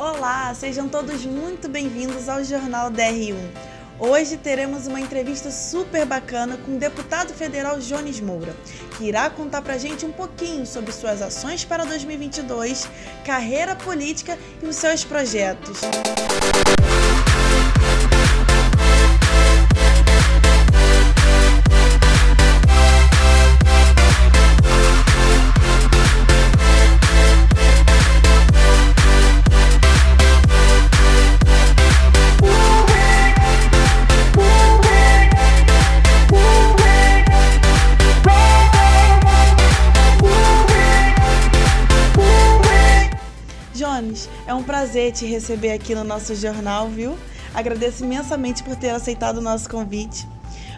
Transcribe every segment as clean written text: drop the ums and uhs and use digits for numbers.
Olá, sejam todos muito bem-vindos ao Jornal DR1. Hoje teremos uma entrevista super bacana com o deputado federal Jones Moura, que irá contar pra gente um pouquinho sobre suas ações para 2022, carreira política e os seus projetos. Jones, é um prazer te receber aqui no nosso jornal, viu? Agradeço imensamente por ter aceitado o nosso convite.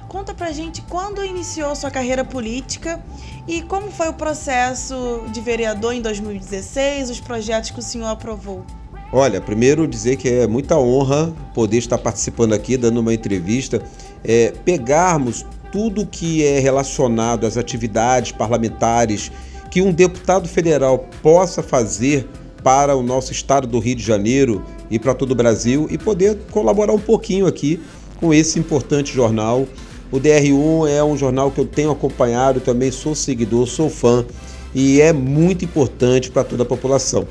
Conta pra gente quando iniciou sua carreira política e como foi o processo de vereador em 2016, os projetos que o senhor aprovou. Olha, primeiro dizer que é muita honra poder estar participando aqui, dando uma entrevista, pegarmos tudo que é relacionado às atividades parlamentares que um deputado federal possa fazer para o nosso estado do Rio de Janeiro e para todo o Brasil e poder colaborar um pouquinho aqui com esse importante jornal. O DR1 é um jornal que eu tenho acompanhado, também sou seguidor, sou fã e é muito importante para toda a população.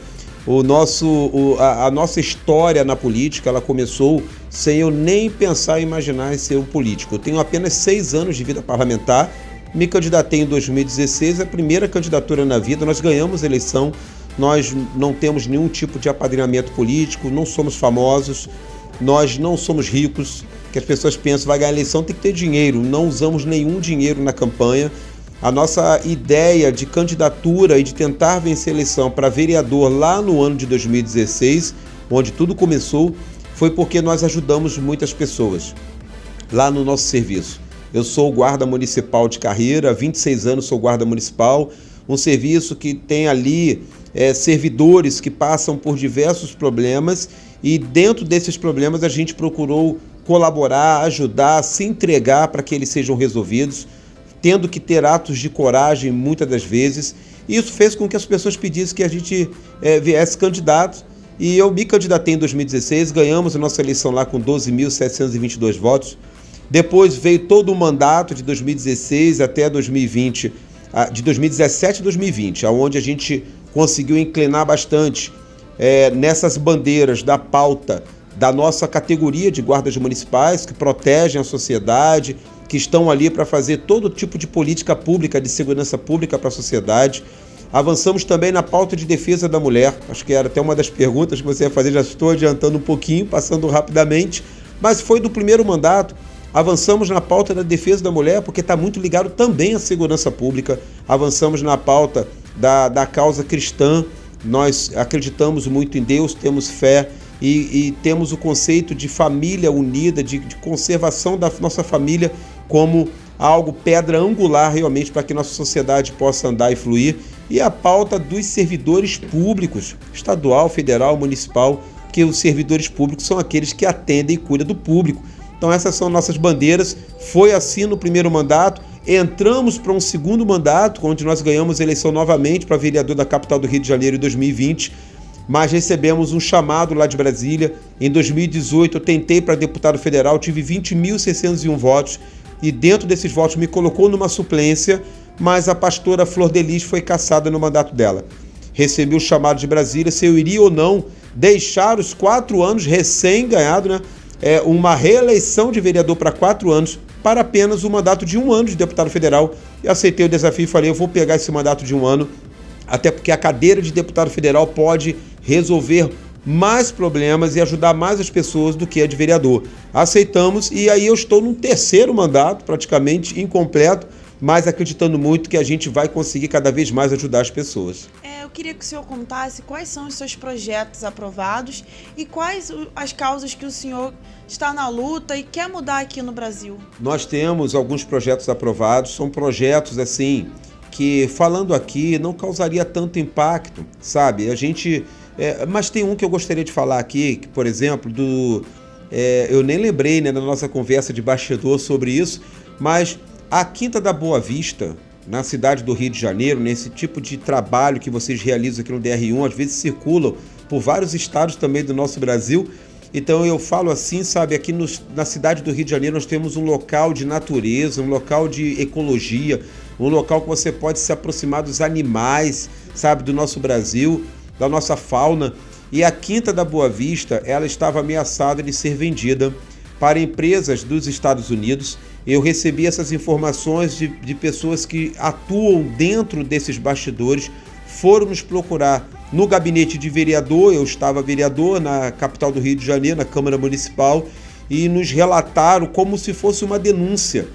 A nossa história na política, ela começou sem eu nem pensar em imaginar em ser um político. Eu tenho apenas 6 anos de vida parlamentar, me candidatei em 2016, a primeira candidatura na vida, nós ganhamos a eleição. Nós não temos nenhum tipo de apadrinhamento político, não somos famosos, nós não somos ricos, que as pessoas pensam, vai ganhar eleição, tem que ter dinheiro. Não usamos nenhum dinheiro na campanha. A nossa ideia de candidatura e de tentar vencer a eleição para vereador lá no ano de 2016, onde tudo começou, foi porque nós ajudamos muitas pessoas lá no nosso serviço. Eu sou guarda municipal de carreira, há 26 anos sou guarda municipal, um serviço que tem ali servidores que passam por diversos problemas e dentro desses problemas a gente procurou colaborar, ajudar, se entregar para que eles sejam resolvidos, tendo que ter atos de coragem muitas das vezes. E isso fez com que as pessoas pedissem que a gente viesse candidato e eu me candidatei em 2016, ganhamos a nossa eleição lá com 12.722 votos. Depois veio todo o mandato de 2016 até 2020, de 2017 a 2020, onde a gente conseguiu inclinar bastante nessas bandeiras da pauta da nossa categoria de guardas municipais que protegem a sociedade, que estão ali para fazer todo tipo de política pública, de segurança pública para a sociedade. Avançamos também na pauta de defesa da mulher, acho que era até uma das perguntas que você ia fazer, já estou adiantando um pouquinho, passando rapidamente, mas foi do primeiro mandato. Avançamos na pauta da defesa da mulher, porque está muito ligado também à segurança pública. Avançamos na pauta da causa cristã. Nós acreditamos muito em Deus, temos fé e temos o conceito de família unida, de conservação da nossa família como algo pedra angular realmente para que nossa sociedade possa andar e fluir. E a pauta dos servidores públicos, estadual, federal, municipal, que os servidores públicos são aqueles que atendem e cuidam do público. Então essas são nossas bandeiras, foi assim no primeiro mandato, entramos para um segundo mandato, onde nós ganhamos a eleição novamente para vereador da capital do Rio de Janeiro em 2020, mas recebemos um chamado lá de Brasília. Em 2018 eu tentei para deputado federal, tive 20.601 votos e dentro desses votos me colocou numa suplência, mas a pastora Flor de Lis foi cassada no mandato dela. Recebi o chamado de Brasília, se eu iria ou não deixar os 4 anos recém-ganhado, né? Uma reeleição de vereador para 4 anos, para apenas um mandato de 1 ano de deputado federal. E aceitei o desafio e falei, eu vou pegar esse mandato de 1 ano, até porque a cadeira de deputado federal pode resolver mais problemas e ajudar mais as pessoas do que a de vereador. Aceitamos e aí eu estou num terceiro mandato, praticamente incompleto, mas acreditando muito que a gente vai conseguir cada vez mais ajudar as pessoas. Eu queria que o senhor contasse quais são os seus projetos aprovados e quais as causas que o senhor está na luta e quer mudar aqui no Brasil. Nós temos alguns projetos aprovados, são projetos assim que, falando aqui, não causaria tanto impacto, sabe? Mas tem um que eu gostaria de falar aqui, que, por exemplo, eu nem lembrei, né, na nossa conversa de bastidor sobre isso, mas a Quinta da Boa Vista, na cidade do Rio de Janeiro, nesse tipo de trabalho que vocês realizam aqui no DR1, às vezes circulam por vários estados também do nosso Brasil. Então eu falo assim, sabe, aqui na cidade do Rio de Janeiro nós temos um local de natureza, um local de ecologia, um local que você pode se aproximar dos animais, sabe, do nosso Brasil, da nossa fauna. E a Quinta da Boa Vista, ela estava ameaçada de ser vendida para empresas dos Estados Unidos. Eu recebi essas informações de pessoas que atuam dentro desses bastidores, foram nos procurar no gabinete de vereador, eu estava vereador na capital do Rio de Janeiro, na Câmara Municipal, e nos relataram como se fosse uma denúncia,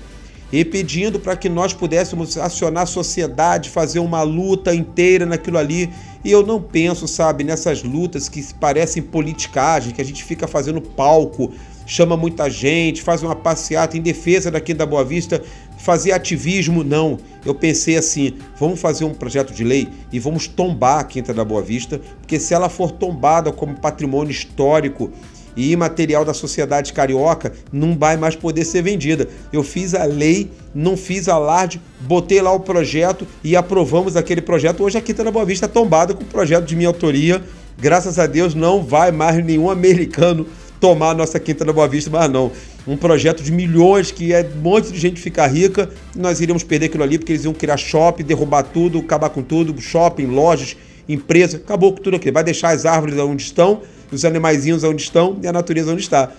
e pedindo para que nós pudéssemos acionar a sociedade, fazer uma luta inteira naquilo ali. E eu não penso, sabe, nessas lutas que parecem politicagem, que a gente fica fazendo palco, chama muita gente, faz uma passeata em defesa daqui da Boa Vista, fazer ativismo, não. Eu pensei assim, vamos fazer um projeto de lei e vamos tombar a Quinta da Boa Vista, porque se ela for tombada como patrimônio histórico e imaterial da sociedade carioca, não vai mais poder ser vendida. Eu fiz a lei, não fiz alarde, botei lá o projeto e aprovamos aquele projeto. Hoje a Quinta da Boa Vista é tombada com o projeto de minha autoria. Graças a Deus não vai mais nenhum americano tomar a nossa Quinta da Boa Vista, mas não. Um projeto de milhões, que é um monte de gente ficar rica, nós iríamos perder aquilo ali, porque eles iam criar shopping, derrubar tudo, acabar com tudo, shopping, lojas, empresa, acabou com tudo aquilo. Vai deixar as árvores onde estão, os animaizinhos onde estão e a natureza onde está.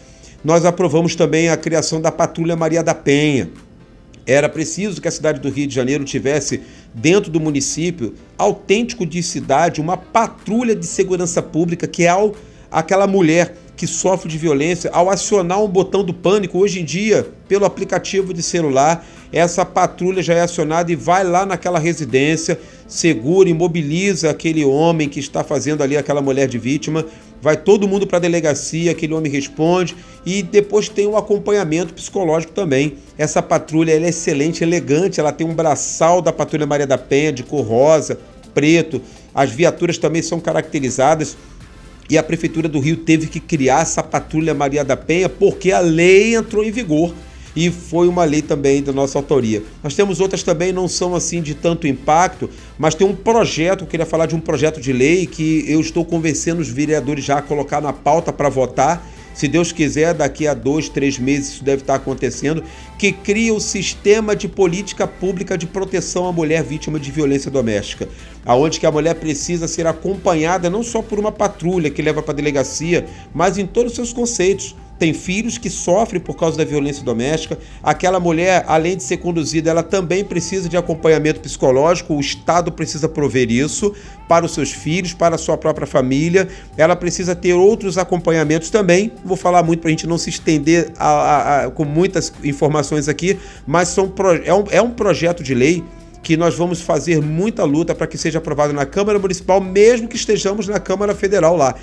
Nós aprovamos também a criação da Patrulha Maria da Penha. Era preciso que a cidade do Rio de Janeiro tivesse, dentro do município, autêntico de cidade, uma patrulha de segurança pública, que é aquela mulher que sofre de violência, ao acionar um botão do pânico, hoje em dia, pelo aplicativo de celular, essa patrulha já é acionada e vai lá naquela residência, segura, imobiliza aquele homem que está fazendo ali aquela mulher de vítima, vai todo mundo para a delegacia, aquele homem responde e depois tem um acompanhamento psicológico também. Essa patrulha ela é excelente, elegante, ela tem um braçal da Patrulha Maria da Penha de cor rosa, preto, as viaturas também são caracterizadas. E a Prefeitura do Rio teve que criar essa Patrulha Maria da Penha porque a lei entrou em vigor e foi uma lei também da nossa autoria. Nós temos outras também, não são assim de tanto impacto, mas tem um projeto, eu queria falar de um projeto de lei que eu estou convencendo os vereadores já a colocar na pauta para votar. Se Deus quiser, daqui a 2, 3 meses isso deve estar acontecendo, que cria o sistema de política pública de proteção à mulher vítima de violência doméstica, aonde que a mulher precisa ser acompanhada não só por uma patrulha que leva para a delegacia, mas em todos os seus conceitos. Tem filhos que sofrem por causa da violência doméstica. Aquela mulher, além de ser conduzida, ela também precisa de acompanhamento psicológico. O Estado precisa prover isso para os seus filhos, para a sua própria família. Ela precisa ter outros acompanhamentos também. Vou falar muito para a gente não se estender com muitas informações aqui, mas é um projeto de lei que nós vamos fazer muita luta para que seja aprovado na Câmara Municipal, mesmo que estejamos na Câmara Federal lá.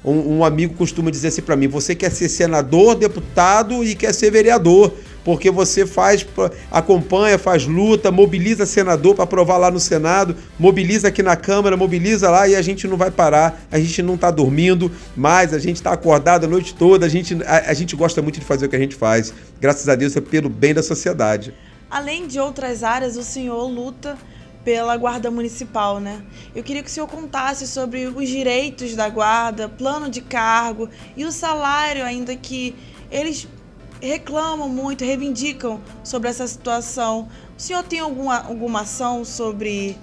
Um amigo costuma dizer assim para mim, você quer ser senador, deputado e quer ser vereador, porque você acompanha, faz luta, mobiliza senador para aprovar lá no Senado, mobiliza aqui na Câmara, mobiliza lá e a gente não vai parar, a gente não está dormindo, mas a gente está acordado a noite toda, a gente gosta muito de fazer o que a gente faz. Graças a Deus é pelo bem da sociedade. Além de outras áreas, o senhor luta pela Guarda Municipal, né? Eu queria que o senhor contasse sobre os direitos da Guarda, plano de cargo e o salário ainda que eles reclamam muito, reivindicam sobre essa situação. O senhor tem alguma ação sobre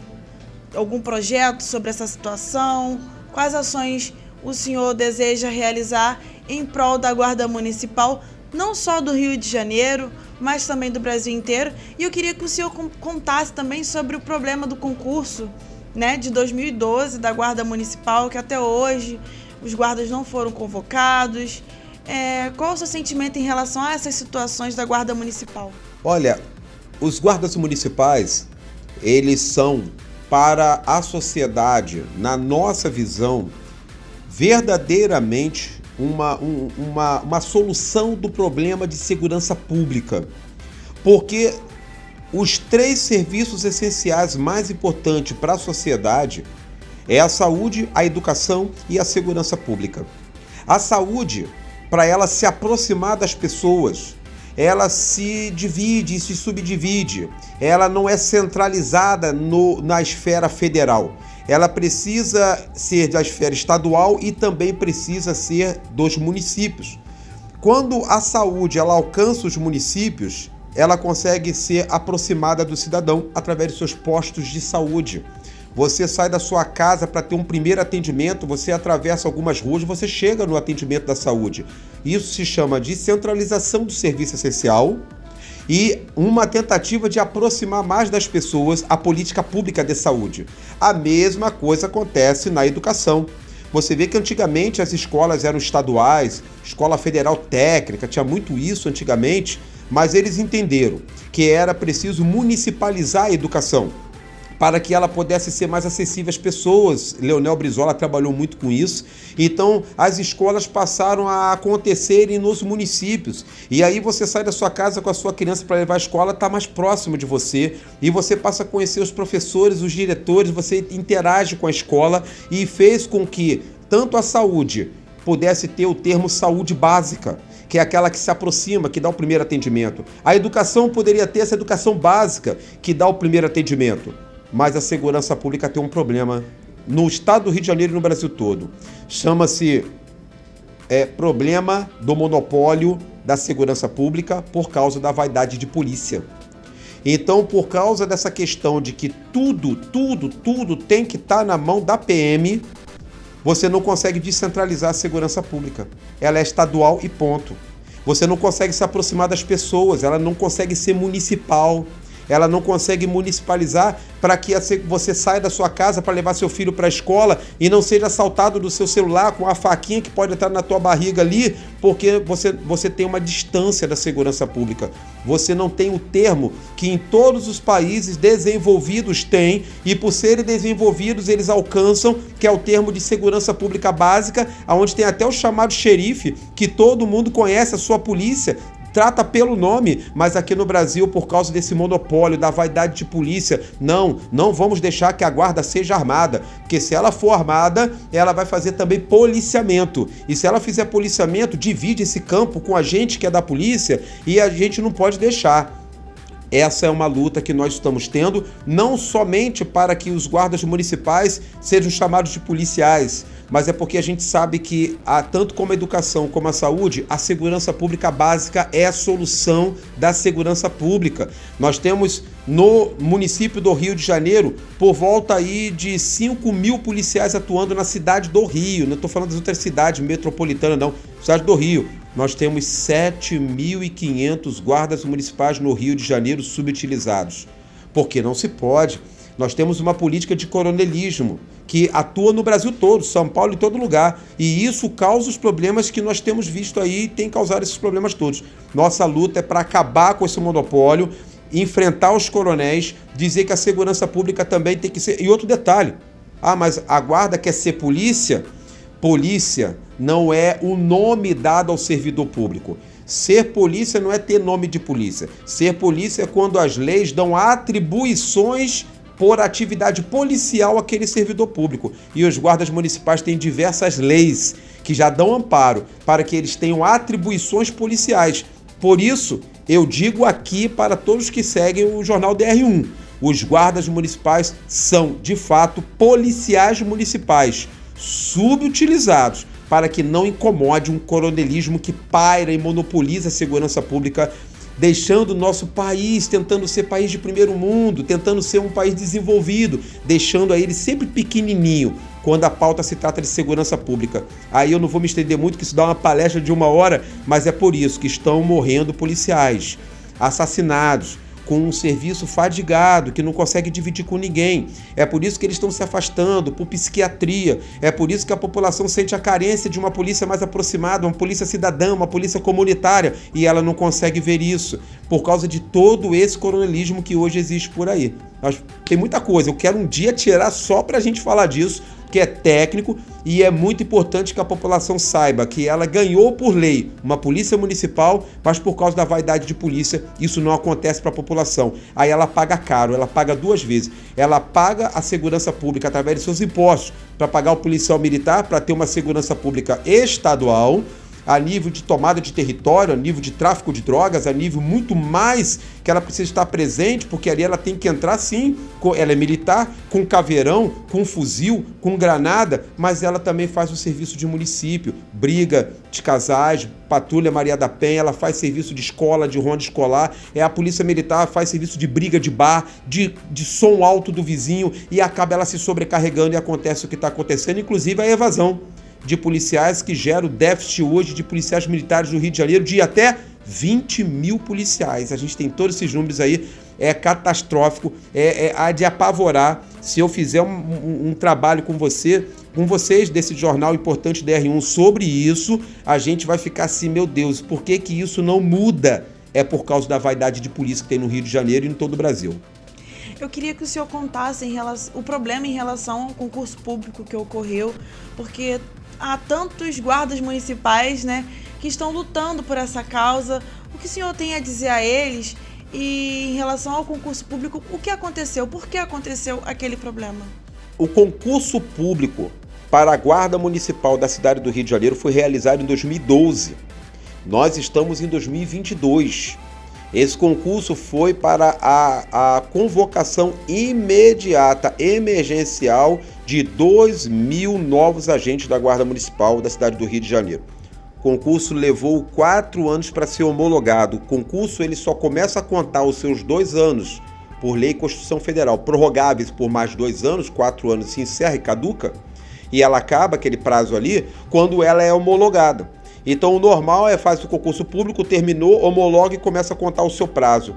algum projeto sobre essa situação? Quais ações o senhor deseja realizar em prol da Guarda Municipal, não só do Rio de Janeiro, mas também do Brasil inteiro? E eu queria que o senhor contasse também sobre o problema do concurso, né, de 2012 da Guarda Municipal, que até hoje os guardas não foram convocados. Qual o seu sentimento em relação a essas situações da Guarda Municipal? Olha, os guardas municipais, eles são, para a sociedade, na nossa visão, verdadeiramente uma solução do problema de segurança pública, porque os 3 serviços essenciais mais importantes para a sociedade é a saúde, a educação e a segurança pública. A saúde, para ela se aproximar das pessoas, ela se divide e se subdivide, ela não é centralizada na esfera federal. ela precisa ser da esfera estadual e também precisa ser dos municípios. Quando a saúde ela alcança os municípios, ela consegue ser aproximada do cidadão através de seus postos de saúde. Você sai da sua casa para ter um primeiro atendimento, você atravessa algumas ruas, você chega no atendimento da saúde. Isso se chama de centralização do serviço essencial e uma tentativa de aproximar mais das pessoas a política pública de saúde. A mesma coisa acontece na educação. Você vê que antigamente as escolas eram estaduais, escola federal técnica, tinha muito isso antigamente, mas eles entenderam que era preciso municipalizar a educação para que ela pudesse ser mais acessível às pessoas. Leonel Brizola trabalhou muito com isso. Então, as escolas passaram a acontecerem nos municípios. E aí você sai da sua casa com a sua criança para levar à escola, está mais próximo de você. E você passa a conhecer os professores, os diretores, você interage com a escola e fez com que tanto a saúde pudesse ter o termo saúde básica, que é aquela que se aproxima, que dá o primeiro atendimento. A educação poderia ter essa educação básica, que dá o primeiro atendimento. Mas a segurança pública tem um problema no estado do Rio de Janeiro e no Brasil todo. Chama-se problema do monopólio da segurança pública por causa da vaidade de polícia. Então, por causa dessa questão de que tudo tem que estar na mão da PM, você não consegue descentralizar a segurança pública. Ela é estadual e ponto. Você não consegue se aproximar das pessoas, ela não consegue ser municipal. Ela não consegue municipalizar para que você saia da sua casa para levar seu filho para a escola e não seja assaltado do seu celular com a faquinha que pode estar na tua barriga ali, porque você tem uma distância da segurança pública. Você não tem o termo que em todos os países desenvolvidos têm, e por serem desenvolvidos eles alcançam, que é o termo de segurança pública básica, onde tem até o chamado xerife, que todo mundo conhece, a sua polícia trata pelo nome, mas aqui no Brasil, por causa desse monopólio, da vaidade de polícia, não vamos deixar que a guarda seja armada, porque se ela for armada, ela vai fazer também policiamento, e se ela fizer policiamento, divide esse campo com a gente que é da polícia, e a gente não pode deixar. Essa é uma luta que nós estamos tendo, não somente para que os guardas municipais sejam chamados de policiais, mas é porque a gente sabe que, tanto como a educação como a saúde, a segurança pública básica é a solução da segurança pública. Nós temos no município do Rio de Janeiro por volta aí de 5 mil policiais atuando na cidade do Rio. Não estou falando das outras cidades metropolitanas, não. Cidade do Rio. Nós temos 7.500 guardas municipais no Rio de Janeiro subutilizados. Porque não se pode. Nós temos uma política de coronelismo que atua no Brasil todo, São Paulo em todo lugar. E isso causa os problemas que nós temos visto aí e tem causado esses problemas todos. Nossa luta é para acabar com esse monopólio, enfrentar os coronéis, dizer que a segurança pública também tem que ser... E outro detalhe, mas a guarda quer ser polícia? Polícia não é o nome dado ao servidor público. Ser polícia não é ter nome de polícia. Ser polícia é quando as leis dão atribuições por atividade policial àquele servidor público. E os guardas municipais têm diversas leis que já dão amparo para que eles tenham atribuições policiais. Por isso, eu digo aqui para todos que seguem o Jornal DR1, os guardas municipais são, de fato, policiais municipais, subutilizados, para que não incomode um coronelismo que paira e monopoliza a segurança pública, deixando o nosso país, tentando ser país de primeiro mundo, tentando ser um país desenvolvido, deixando a ele sempre pequenininho, quando a pauta se trata de segurança pública. Aí eu não vou me estender muito, que isso dá uma palestra de 1 hora, mas é por isso que estão morrendo policiais, assassinados, com um serviço fadigado, que não consegue dividir com ninguém. É por isso que eles estão se afastando, por psiquiatria. É por isso que a população sente a carência de uma polícia mais aproximada, uma polícia cidadã, uma polícia comunitária, e ela não consegue ver isso, por causa de todo esse coronelismo que hoje existe por aí. Mas tem muita coisa, eu quero um dia tirar só pra gente falar disso, que é técnico, e é muito importante que a população saiba que ela ganhou por lei uma polícia municipal, mas por causa da vaidade de polícia, isso não acontece para a população. Aí ela paga caro, ela paga 2 vezes. Ela paga a segurança pública através de seus impostos, para pagar o policial militar, para ter uma segurança pública estadual, a nível de tomada de território, a nível de tráfico de drogas, a nível muito mais que ela precisa estar presente, porque ali ela tem que entrar sim, ela é militar, com caveirão, com fuzil, com granada, mas ela também faz o serviço de município, briga de casais, patrulha Maria da Penha, ela faz serviço de escola, de ronda escolar, a polícia militar faz serviço de briga de bar, de som alto do vizinho, e acaba ela se sobrecarregando e acontece o que está acontecendo, inclusive a evasão de policiais, que gera o déficit hoje de policiais militares do Rio de Janeiro de até 20 mil policiais. A gente tem todos esses números aí, é catastrófico, há de apavorar. Se eu fizer um trabalho com vocês desse jornal importante da R1 sobre isso, a gente vai ficar assim, meu Deus, por que que isso não muda? É por causa da vaidade de polícia que tem no Rio de Janeiro e em todo o Brasil. Eu queria que o senhor contasse o problema em relação ao concurso público que ocorreu, porque há tantos guardas municipais, né, que estão lutando por essa causa. O que o senhor tem a dizer a eles? E em relação ao concurso público, o que aconteceu? Por que aconteceu aquele problema? O concurso público para a Guarda Municipal da cidade do Rio de Janeiro foi realizado em 2012. Nós estamos em 2022. Esse concurso foi para a convocação imediata, emergencial, de 2.000 novos agentes da Guarda Municipal da cidade do Rio de Janeiro. O concurso levou 4 anos para ser homologado. O concurso ele só começa a contar os seus 2 anos, por lei e Constituição Federal, prorrogáveis por mais 2 anos, 4 anos se encerra e caduca, e ela acaba, aquele prazo ali, quando ela é homologada. Então o normal faz o concurso público, terminou, homologa e começa a contar o seu prazo.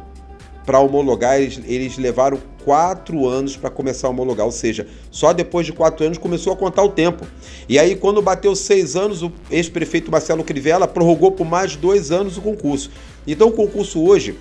Para homologar, eles levaram 4 anos para começar a homologar, ou seja, só depois de 4 anos começou a contar o tempo. E aí quando bateu 6 anos, o ex-prefeito Marcelo Crivella prorrogou por mais 2 anos o concurso. Então o concurso hoje,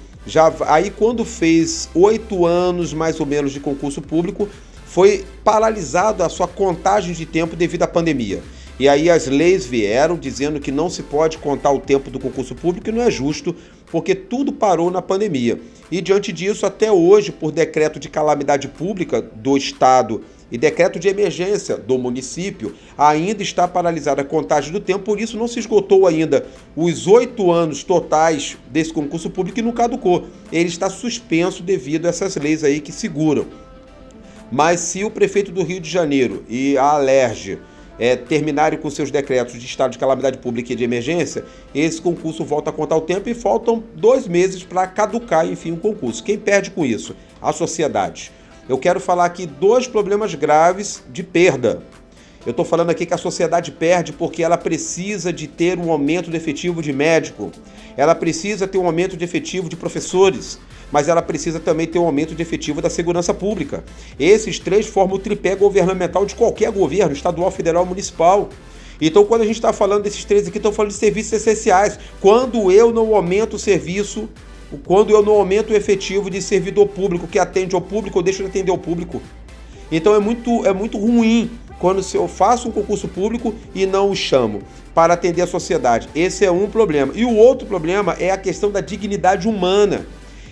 aí quando fez 8 anos mais ou menos de concurso público, foi paralisado a sua contagem de tempo devido à pandemia. E aí as leis vieram dizendo que não se pode contar o tempo do concurso público, e não é justo, porque tudo parou na pandemia. E diante disso, até hoje, por decreto de calamidade pública do Estado e decreto de emergência do município, ainda está paralisada a contagem do tempo, por isso não se esgotou ainda os 8 anos totais desse concurso público e não caducou. Ele está suspenso devido a essas leis aí que seguram. Mas se o prefeito do Rio de Janeiro e a Alerj terminarem com seus decretos de estado de calamidade pública e de emergência, esse concurso volta a contar o tempo e faltam 2 meses para caducar, enfim, o concurso. Quem perde com isso? A sociedade. Eu quero falar aqui 2 problemas graves de perda. Eu estou falando aqui que a sociedade perde porque ela precisa de ter um aumento de efetivo de médico, ela precisa ter um aumento de efetivo de professores, mas ela precisa também ter um aumento de efetivo da segurança pública. Esses 3 formam o tripé governamental de qualquer governo, estadual, federal, municipal. Então, quando a gente está falando desses 3 aqui, estão falando de serviços essenciais. Quando eu não aumento o serviço, quando eu não aumento o efetivo de servidor público que atende ao público, eu deixo de atender ao público. Então, é muito ruim quando eu faço um concurso público e não o chamo para atender a sociedade. Esse é um problema. E o outro problema é a questão da dignidade humana.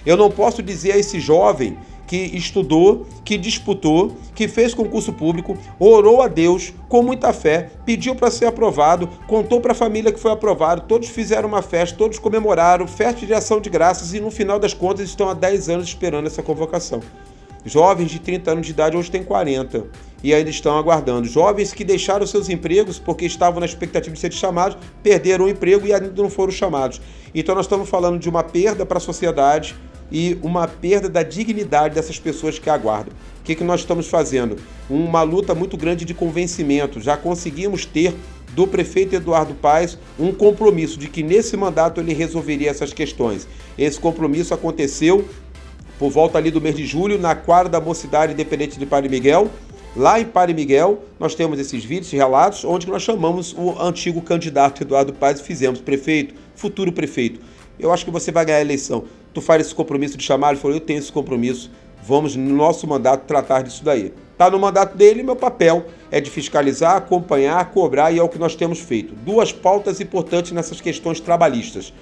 Eu não posso dizer a esse jovem que estudou, que disputou, que fez concurso público, orou a Deus com muita fé, pediu para ser aprovado, contou para a família que foi aprovado, todos fizeram uma festa, todos comemoraram, festa de ação de graças e no final das contas estão há 10 anos esperando essa convocação. Jovens de 30 anos de idade hoje têm 40 e ainda estão aguardando. Jovens que deixaram seus empregos porque estavam na expectativa de serem chamados, perderam o emprego e ainda não foram chamados. Então nós estamos falando de uma perda para a sociedade e uma perda da dignidade dessas pessoas que aguardam. O que nós estamos fazendo? Uma luta muito grande de convencimento. Já conseguimos ter do prefeito Eduardo Paes um compromisso de que nesse mandato ele resolveria essas questões. Esse compromisso aconteceu por volta ali do mês de julho, na quadra da Mocidade Independente de Padre Miguel. Lá em Padre Miguel, nós temos esses vídeos, relatos, onde nós chamamos o antigo candidato Eduardo Paes e fizemos: prefeito, futuro prefeito, eu acho que você vai ganhar a eleição. Tu faz esse compromisso de chamar? Ele falou: eu tenho esse compromisso, vamos no nosso mandato tratar disso daí. Está no mandato dele, meu papel é de fiscalizar, acompanhar, cobrar, e é o que nós temos feito. 2 pautas importantes nessas questões trabalhistas: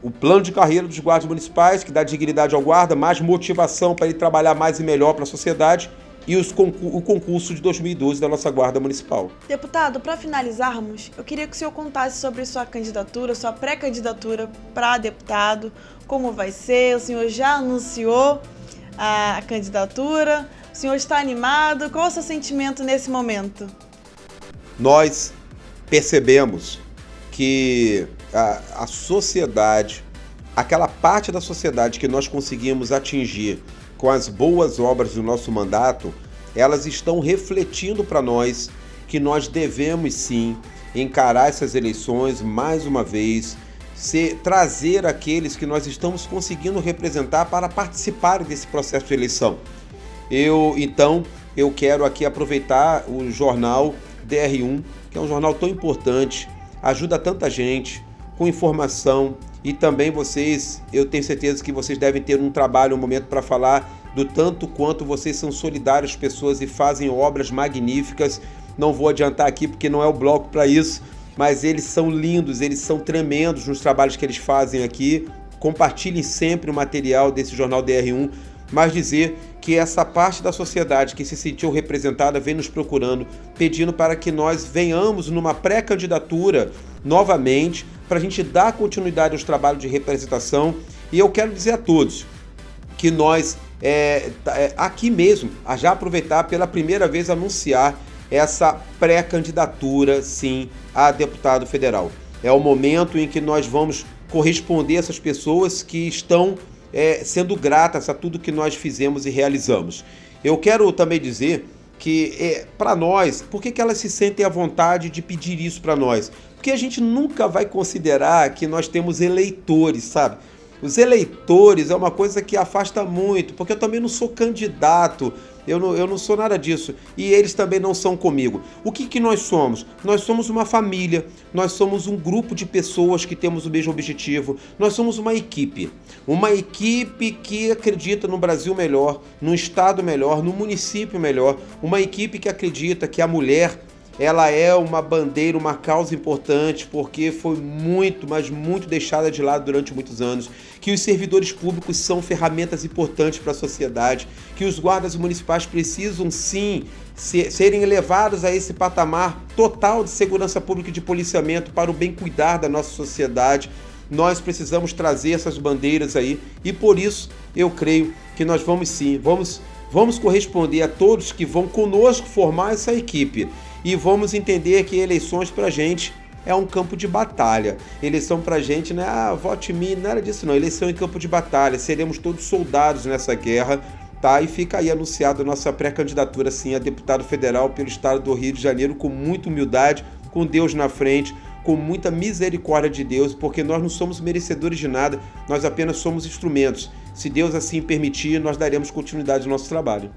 o plano de carreira dos guardas municipais, que dá dignidade ao guarda, mais motivação para ele trabalhar mais e melhor para a sociedade, e o concurso de 2012 da nossa Guarda Municipal. Deputado, para finalizarmos, eu queria que o senhor contasse sobre sua candidatura, sua pré-candidatura para deputado, como vai ser, o senhor já anunciou a candidatura, o senhor está animado, qual é o seu sentimento nesse momento? Nós percebemos que a sociedade, aquela parte da sociedade que nós conseguimos atingir com as boas obras do nosso mandato, elas estão refletindo para nós que nós devemos sim encarar essas eleições mais uma vez, trazer aqueles que nós estamos conseguindo representar para participarem desse processo de eleição. Então, eu quero aqui aproveitar o jornal DR1, que é um jornal tão importante, ajuda tanta gente com informação e também vocês, eu tenho certeza que vocês devem ter um trabalho, um momento para falar do tanto quanto vocês são solidários pessoas e fazem obras magníficas. Não vou adiantar aqui porque não é o bloco para isso, mas eles são lindos, eles são tremendos nos trabalhos que eles fazem aqui. Compartilhem sempre o material desse jornal DR1, mas dizer que essa parte da sociedade que se sentiu representada vem nos procurando, pedindo para que nós venhamos numa pré-candidatura novamente, para a gente dar continuidade aos trabalhos de representação. E eu quero dizer a todos que nós, aqui mesmo, a já aproveitar pela primeira vez anunciar essa pré-candidatura, sim, a deputado federal. É o momento em que nós vamos corresponder a essas pessoas que estão sendo gratas a tudo que nós fizemos e realizamos. Eu quero também dizer que, para nós, por que elas se sentem à vontade de pedir isso para nós? Porque a gente nunca vai considerar que nós temos eleitores, sabe? Os eleitores é uma coisa que afasta muito, porque eu também não sou candidato, eu não sou nada disso, e eles também não são comigo. O que nós somos? Nós somos uma família, nós somos um grupo de pessoas que temos o mesmo objetivo, nós somos uma equipe que acredita no Brasil melhor, num estado melhor, no município melhor, uma equipe que acredita que a mulher, ela é uma bandeira, uma causa importante, porque foi muito, mas muito deixada de lado durante muitos anos, que os servidores públicos são ferramentas importantes para a sociedade, que os guardas municipais precisam sim serem elevados a esse patamar total de segurança pública e de policiamento para o bem cuidar da nossa sociedade. Nós precisamos trazer essas bandeiras aí e por isso eu creio que nós vamos sim, vamos corresponder a todos que vão conosco formar essa equipe. E vamos entender que eleições pra gente é um campo de batalha. Eleição pra gente não é vote em mim, nada disso não. Eleição em campo de batalha. Seremos todos soldados nessa guerra, tá? E fica aí anunciada a nossa pré-candidatura, sim, a deputado federal pelo estado do Rio de Janeiro, com muita humildade, com Deus na frente, com muita misericórdia de Deus, porque nós não somos merecedores de nada, nós apenas somos instrumentos. Se Deus assim permitir, nós daremos continuidade ao nosso trabalho.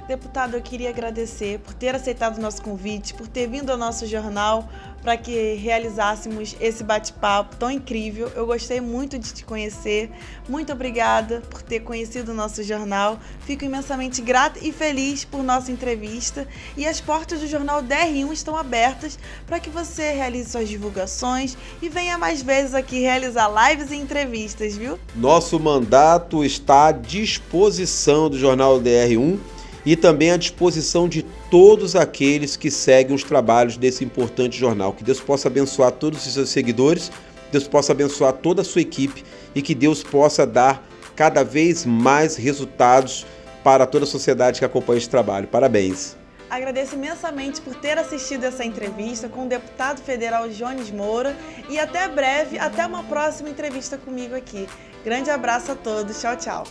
Deputado, eu queria agradecer por ter aceitado o nosso convite, por ter vindo ao nosso jornal para que realizássemos esse bate-papo tão incrível. Eu gostei muito de te conhecer. Muito obrigada por ter conhecido o nosso jornal. Fico imensamente grata e feliz por nossa entrevista. E as portas do jornal DR1 estão abertas para que você realize suas divulgações e venha mais vezes aqui realizar lives e entrevistas, viu? Nosso mandato está à disposição do jornal DR1. E também à disposição de todos aqueles que seguem os trabalhos desse importante jornal. Que Deus possa abençoar todos os seus seguidores, Deus possa abençoar toda a sua equipe e que Deus possa dar cada vez mais resultados para toda a sociedade que acompanha esse trabalho. Parabéns! Agradeço imensamente por ter assistido essa entrevista com o deputado federal Jones Moura e até breve, até uma próxima entrevista comigo aqui. Grande abraço a todos, tchau, tchau!